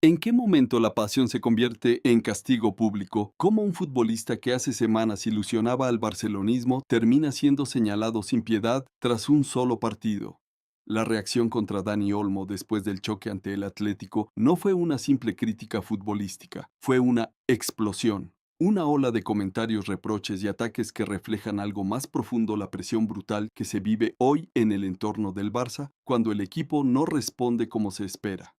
¿En qué momento la pasión se convierte en castigo público? ¿Cómo un futbolista que hace semanas ilusionaba al barcelonismo termina siendo señalado sin piedad tras un solo partido? La reacción contra Dani Olmo después del choque ante el Atlético no fue una simple crítica futbolística, fue una explosión. Una ola de comentarios, reproches y ataques que reflejan algo más profundo: la presión brutal que se vive hoy en el entorno del Barça cuando el equipo no responde como se espera.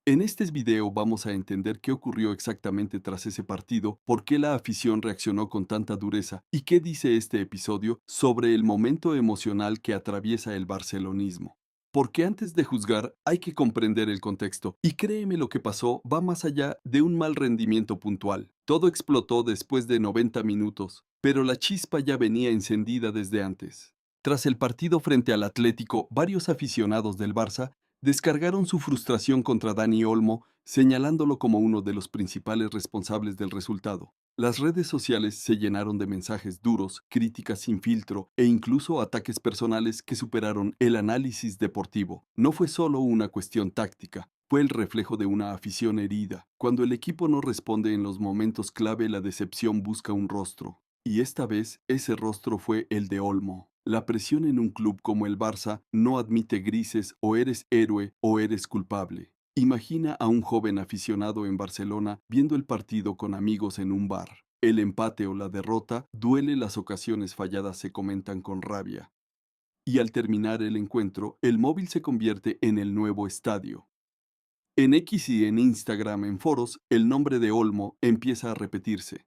En este video vamos a entender qué ocurrió exactamente tras ese partido, por qué la afición reaccionó con tanta dureza y qué dice este episodio sobre el momento emocional que atraviesa el barcelonismo. Porque antes de juzgar hay que comprender el contexto, y créeme, lo que pasó va más allá de un mal rendimiento puntual. Todo explotó después de 90 minutos, pero la chispa ya venía encendida desde antes. Tras el partido frente al Atlético, varios aficionados del Barça descargaron su frustración contra Dani Olmo, señalándolo como uno de los principales responsables del resultado. Las redes sociales se llenaron de mensajes duros, críticas sin filtro e incluso ataques personales que superaron el análisis deportivo. No fue solo una cuestión táctica, fue el reflejo de una afición herida. Cuando el equipo no responde en los momentos clave, la decepción busca un rostro. Y esta vez ese rostro fue el de Olmo. La presión en un club como el Barça no admite grises: o eres héroe o eres culpable. Imagina a un joven aficionado en Barcelona viendo el partido con amigos en un bar. El empate o la derrota duele, las ocasiones falladas se comentan con rabia. Y al terminar el encuentro, el móvil se convierte en el nuevo estadio. En X y en Instagram, en foros, el nombre de Olmo empieza a repetirse.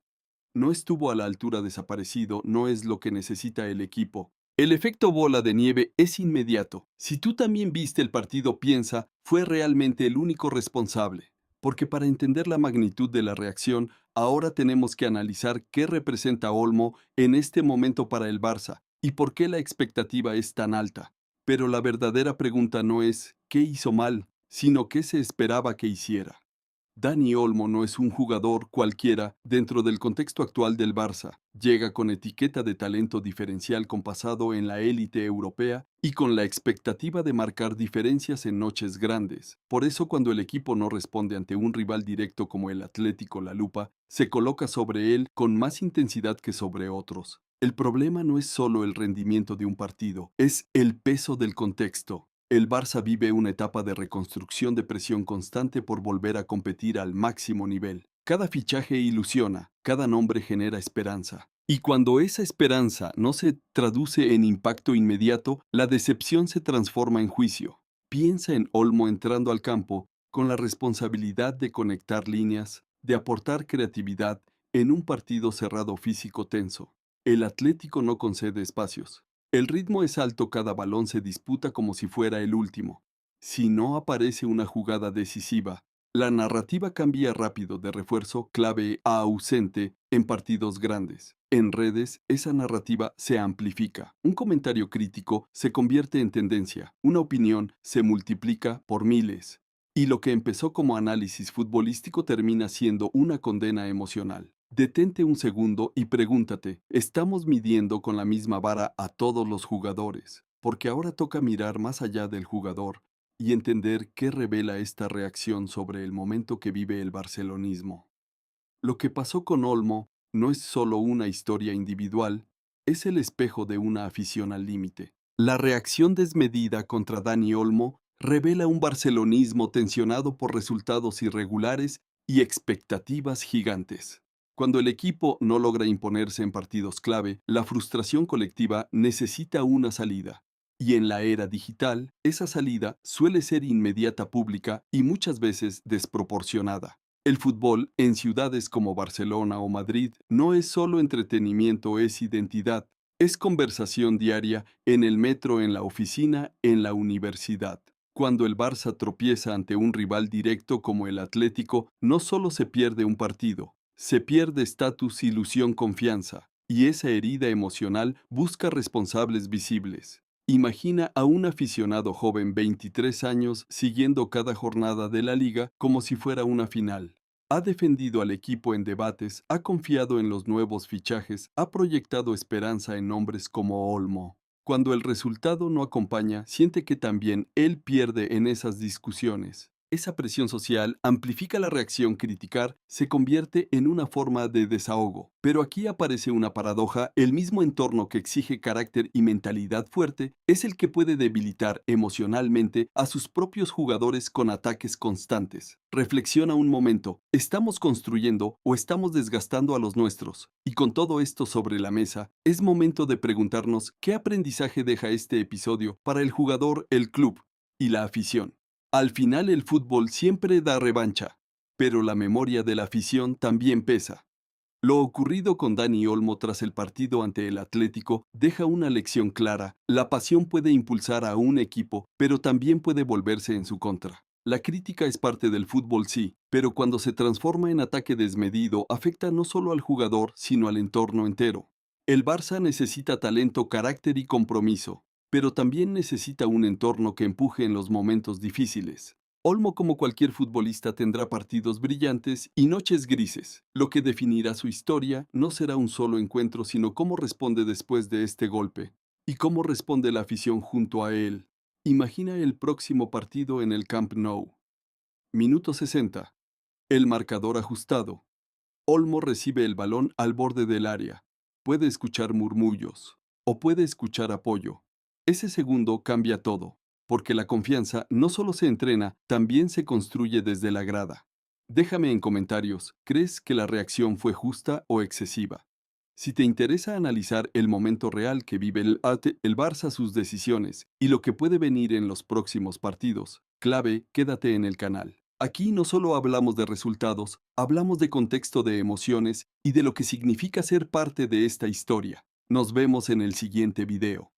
No estuvo a la altura, desaparecido, no es lo que necesita el equipo. El efecto bola de nieve es inmediato. Si tú también viste el partido, piensa: ¿fue realmente el único responsable? Porque para entender la magnitud de la reacción, ahora tenemos que analizar qué representa Olmo en este momento para el Barça y por qué la expectativa es tan alta. Pero la verdadera pregunta no es ¿qué hizo mal?, sino ¿qué se esperaba que hiciera? Dani Olmo no es un jugador cualquiera dentro del contexto actual del Barça. Llega con etiqueta de talento diferencial, con pasado en la élite europea y con la expectativa de marcar diferencias en noches grandes. Por eso, cuando el equipo no responde ante un rival directo como el Atlético, la lupa se coloca sobre él con más intensidad que sobre otros. El problema no es solo el rendimiento de un partido, es el peso del contexto. El Barça vive una etapa de reconstrucción, de presión constante por volver a competir al máximo nivel. Cada fichaje ilusiona, cada nombre genera esperanza. Y cuando esa esperanza no se traduce en impacto inmediato, la decepción se transforma en juicio. Piensa en Olmo entrando al campo con la responsabilidad de conectar líneas, de aportar creatividad en un partido cerrado, físico, tenso. El Atlético no concede espacios. El ritmo es alto, cada balón se disputa como si fuera el último. Si no aparece una jugada decisiva, la narrativa cambia rápido, de refuerzo clave a ausente en partidos grandes. En redes, esa narrativa se amplifica. Un comentario crítico se convierte en tendencia. Una opinión se multiplica por miles. Y lo que empezó como análisis futbolístico termina siendo una condena emocional. Detente un segundo y pregúntate: ¿estamos midiendo con la misma vara a todos los jugadores? Porque ahora toca mirar más allá del jugador y entender qué revela esta reacción sobre el momento que vive el barcelonismo. Lo que pasó con Olmo no es solo una historia individual, es el espejo de una afición al límite. La reacción desmedida contra Dani Olmo revela un barcelonismo tensionado por resultados irregulares y expectativas gigantes. Cuando el equipo no logra imponerse en partidos clave, la frustración colectiva necesita una salida. Y en la era digital, esa salida suele ser inmediata, pública y muchas veces desproporcionada. El fútbol en ciudades como Barcelona o Madrid no es solo entretenimiento, es identidad, es conversación diaria, en el metro, en la oficina, en la universidad. Cuando el Barça tropieza ante un rival directo como el Atlético, no solo se pierde un partido, se pierde estatus, ilusión, confianza, y esa herida emocional busca responsables visibles. Imagina a un aficionado joven, 23 años, siguiendo cada jornada de la liga como si fuera una final. Ha defendido al equipo en debates, ha confiado en los nuevos fichajes, ha proyectado esperanza en nombres como Olmo. Cuando el resultado no acompaña, siente que también él pierde en esas discusiones. Esa presión social amplifica la reacción. Criticar se convierte en una forma de desahogo. Pero aquí aparece una paradoja: el mismo entorno que exige carácter y mentalidad fuerte es el que puede debilitar emocionalmente a sus propios jugadores con ataques constantes. Reflexiona un momento: ¿estamos construyendo o estamos desgastando a los nuestros? Y con todo esto sobre la mesa, es momento de preguntarnos qué aprendizaje deja este episodio para el jugador, el club y la afición. Al final el fútbol siempre da revancha, pero la memoria de la afición también pesa. Lo ocurrido con Dani Olmo tras el partido ante el Atlético deja una lección clara: la pasión puede impulsar a un equipo, pero también puede volverse en su contra. La crítica es parte del fútbol, sí, pero cuando se transforma en ataque desmedido afecta no solo al jugador, sino al entorno entero. El Barça necesita talento, carácter y compromiso, pero también necesita un entorno que empuje en los momentos difíciles. Olmo, como cualquier futbolista, tendrá partidos brillantes y noches grises. Lo que definirá su historia no será un solo encuentro, sino cómo responde después de este golpe y cómo responde la afición junto a él. Imagina el próximo partido en el Camp Nou. Minuto 60. El marcador ajustado. Olmo recibe el balón al borde del área. Puede escuchar murmullos o puede escuchar apoyo. Ese segundo cambia todo, porque la confianza no solo se entrena, también se construye desde la grada. Déjame en comentarios: ¿crees que la reacción fue justa o excesiva? Si te interesa analizar el momento real que vive el Barça, sus decisiones y lo que puede venir en los próximos partidos clave, quédate en el canal. Aquí no solo hablamos de resultados, hablamos de contexto, de emociones y de lo que significa ser parte de esta historia. Nos vemos en el siguiente video.